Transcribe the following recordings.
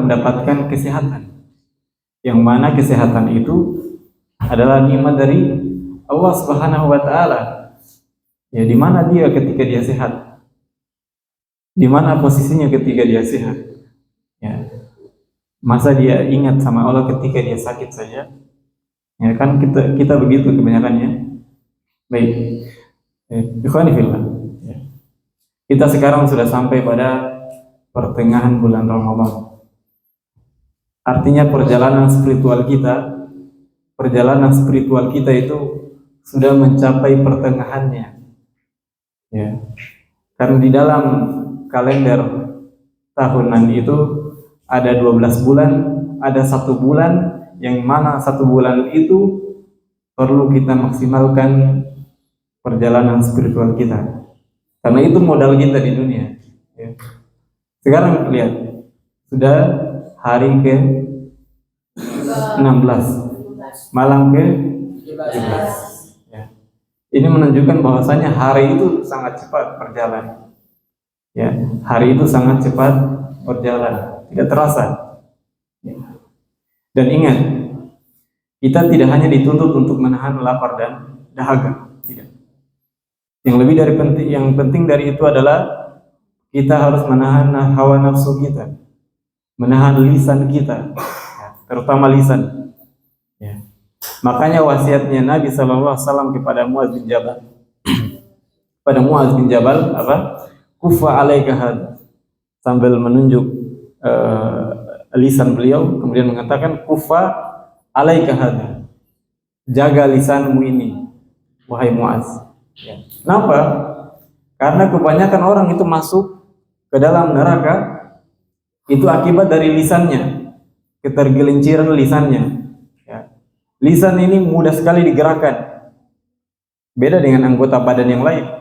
akan mendapatkan kesehatan, yang mana kesehatan itu adalah nikmat dari Allah Subhanahu wa taala. Ya, di mana dia ketika dia sehat? Di mana posisinya ketika dia sehat? Ya. Masa dia ingat sama Allah ketika dia sakit saja? Ya kan kita begitu kebanyakannya. Baik. Ikhwani fillah. Ya. Kita sekarang sudah sampai pada pertengahan bulan Ramadan. Artinya perjalanan spiritual kita itu sudah mencapai pertengahannya. Ya. Karena di dalam kalender tahunan itu ada 12 bulan, ada 1 bulan, yang mana 1 bulan itu perlu kita maksimalkan perjalanan spiritual kita. Karena itu modal kita di dunia. Ya. Sekarang lihat, sudah hari ke 16, malam ke 17. Ya. Ini menunjukkan bahwasanya hari itu sangat cepat berjalan. Ya, hari itu sangat cepat berjalan, tidak terasa. Ya. Dan ingat, kita tidak hanya dituntut untuk menahan lapar dan dahaga, tidak. Yang penting dari itu adalah kita harus menahan hawa nafsu kita, menahan lisan kita, ya, terutama lisan. Ya. Makanya wasiatnya Nabi SAW kepada Muaz bin Jabal, apa? Kufa alaika hadza, sambil menunjuk lisan beliau, kemudian mengatakan kufa alaika hadza, jaga lisanmu ini wahai Muaz. Ya. Kenapa? Karena kebanyakan orang itu masuk ke dalam neraka itu akibat dari lisannya, ketergelinciran lisannya. Ya. Lisan ini mudah sekali digerakkan, beda dengan anggota badan yang lain,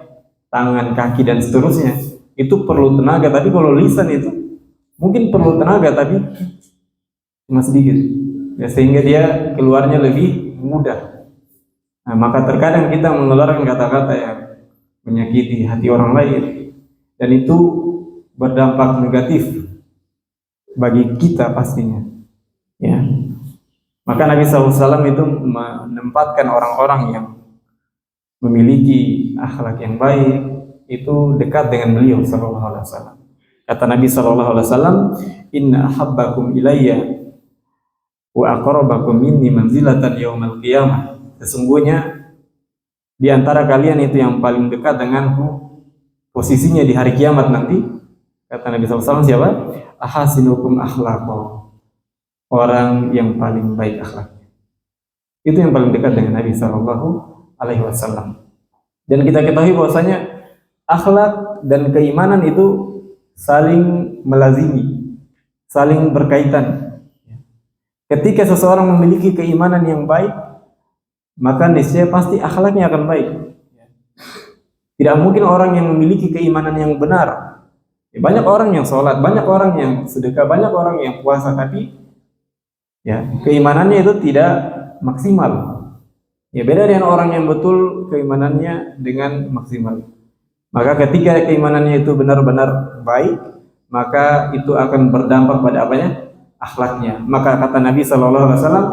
tangan, kaki dan seterusnya. Itu perlu tenaga, tapi kalau lisan itu mungkin perlu tenaga tapi cuma sedikit, ya, sehingga dia keluarnya lebih mudah. Nah, maka terkadang kita mengeluarkan kata-kata yang menyakiti hati orang lain, dan itu berdampak negatif bagi kita pastinya. Ya. Maka Nabi SAW itu menempatkan orang-orang yang memiliki akhlak yang baik itu dekat dengan beliau sallallahu alaihi wasallam. Kata Nabi sallallahu alaihi wasallam, "Inna ahabbakum ilayya wa aqrabakum minni manzilatan yaumal qiyamah." Sesungguhnya di antara kalian itu yang paling dekat denganku posisinya di hari kiamat nanti. Kata Nabi sallallahu alaihi wasallam siapa? Ahasinukum akhlaqa. Orang yang paling baik akhlaknya. Itu yang paling dekat dengan Nabi sallallahu alaihi wasallam. Dan kita ketahui bahwasanya akhlak dan keimanan itu saling melazimi, saling berkaitan. Ketika seseorang memiliki keimanan yang baik, maka niscaya pasti akhlaknya akan baik. Tidak mungkin orang yang memiliki keimanan yang benar. Banyak orang yang sholat, banyak orang yang sedekah, banyak orang yang puasa, tapi ya keimanannya itu tidak maksimal. Ya, beda dengan orang yang betul keimanannya dengan maksimal. Maka ketika keimanannya itu benar-benar baik, maka itu akan berdampak pada apanya? Akhlaknya. Maka kata Nabi sallallahu alaihi wasallam,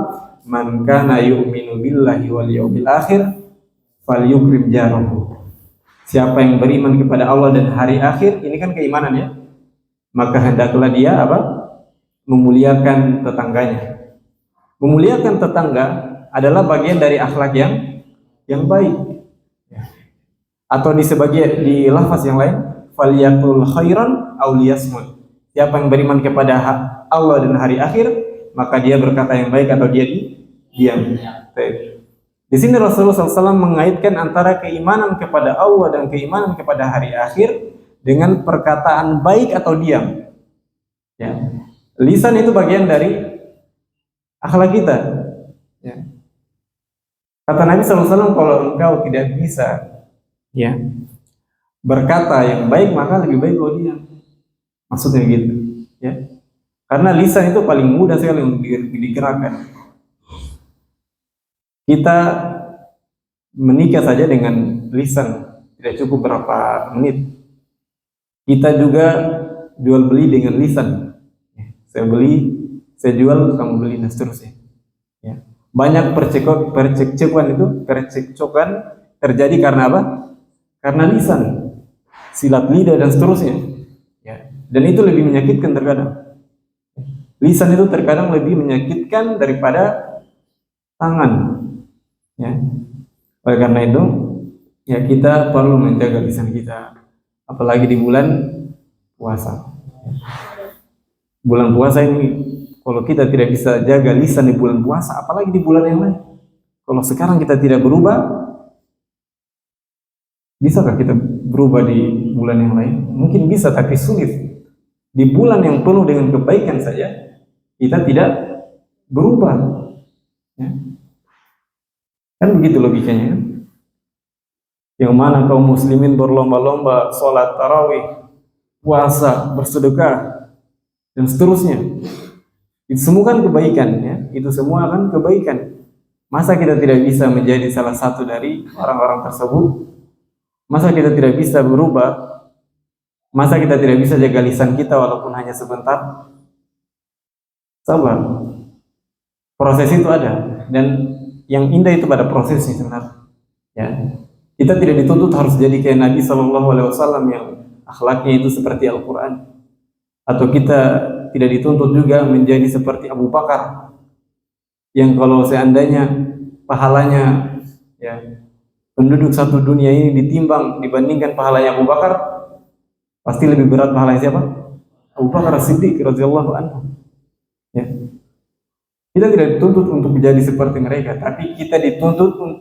"Man kana yu'minu billahi wal yawmil akhir falyukrim jarahu." Siapa yang beriman kepada Allah dan hari akhir, ini kan keimanan ya. Maka hendaklah dia apa? Memuliakan tetangganya. Memuliakan tetangga adalah bagian dari akhlak yang baik. Atau di lafaz yang lain, falyatul khairan aw liyasmut. Siapa yang beriman kepada Allah dan hari akhir, maka dia berkata yang baik atau dia diam. Di sini Rasulullah SAW mengaitkan antara keimanan kepada Allah dan keimanan kepada hari akhir dengan perkataan baik atau diam. Ya. Lisan itu bagian dari akhlak kita. Ya. Kata Nabi SAW, kalau engkau tidak bisa ya berkata yang baik, maka lebih baik kau diam. Maksudnya gitu ya, karena lisan itu paling mudah sekali untuk digerakkan. Kita menikah saja dengan lisan tidak cukup berapa menit. Kita juga jual beli dengan lisan. Saya beli, saya jual, kamu beli, dan seterusnya. Ya. Banyak percekcokan terjadi karena apa? Karena lisan, silat lidah, dan seterusnya. Ya. Dan itu lebih menyakitkan terkadang. Lisan itu terkadang lebih menyakitkan daripada tangan. Ya. Oleh karena itu, ya kita perlu menjaga lisan kita, apalagi di bulan puasa. Bulan puasa ini, kalau kita tidak bisa jaga lisan di bulan puasa, apalagi di bulan yang lain. Kalau sekarang kita tidak berubah, bisakah kita berubah di bulan yang lain? Mungkin bisa, tapi sulit. Di bulan yang penuh dengan kebaikan saja, kita tidak berubah. Ya. Kan begitu logikanya. Yang mana kaum muslimin berlomba-lomba sholat tarawih, puasa, bersedekah, dan seterusnya. Itu semua kan kebaikan, ya. Itu semua kan kebaikan. Masa kita tidak bisa menjadi salah satu dari orang-orang tersebut? Masa kita tidak bisa berubah? Masa kita tidak bisa jaga lisan kita walaupun hanya sebentar? Sabar. Proses itu ada, dan yang indah itu pada prosesnya sebenarnya. Ya. Kita tidak dituntut harus jadi kayak Nabi SAW yang akhlaknya itu seperti Al-Quran, atau kita tidak dituntut juga menjadi seperti Abu Bakar yang kalau seandainya pahalanya, ya, penduduk satu dunia ini ditimbang dibandingkan pahalanya Abu Bakar, pasti lebih berat pahalanya siapa? Abu Bakar As-Siddiq radhiyallahu anhu. Ya. Kita tidak dituntut untuk menjadi seperti mereka, tapi kita dituntut untuk